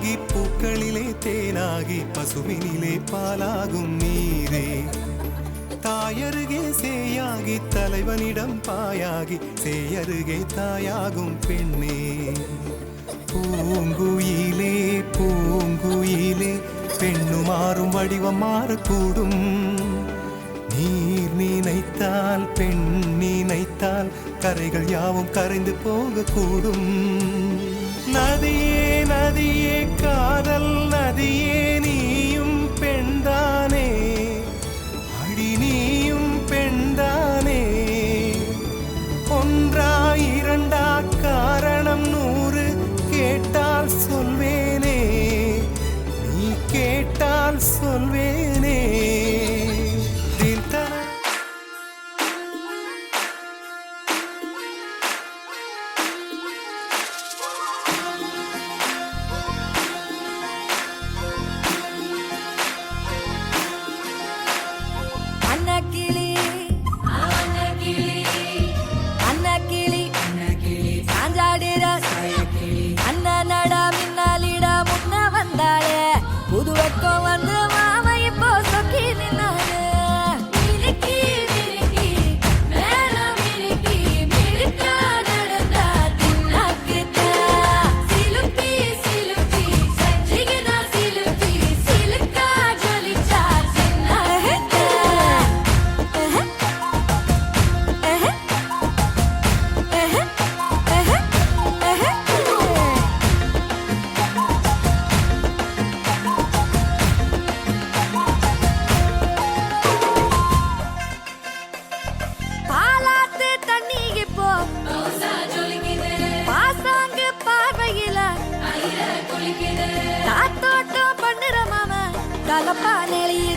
தேனாகி பூக்களிலே தேனாகி பசுவினிலே பாலாகும் நீரே தாயருகே சேயாகி தலைவனிடம் பாயாகி சேயருகே தாயாகும் பெண்ணே பூங்குயிலே பூங்குயிலே பெண்ணு மாறும் வடிவம் மாறக்கூடும் நீர் நினைத்தால் பெண் நினைத்தால் கரைகள் யாவும் கரைந்து போகக்கூடும் நதியே நதியே காதல் நதியே நீயும் பெண்தானே அடி நீயும் பெண்தானே ஒன்றா இரண்டா காரணம் 100 கேட்டால் சொல்வேனே நீ கேட்டால் சொல்வேனே வந்து மாமா இப்போ சொக்கி நின்னாரு தாத்தோட்டம் பண்ணுற மாமா தலப்பா நெளிய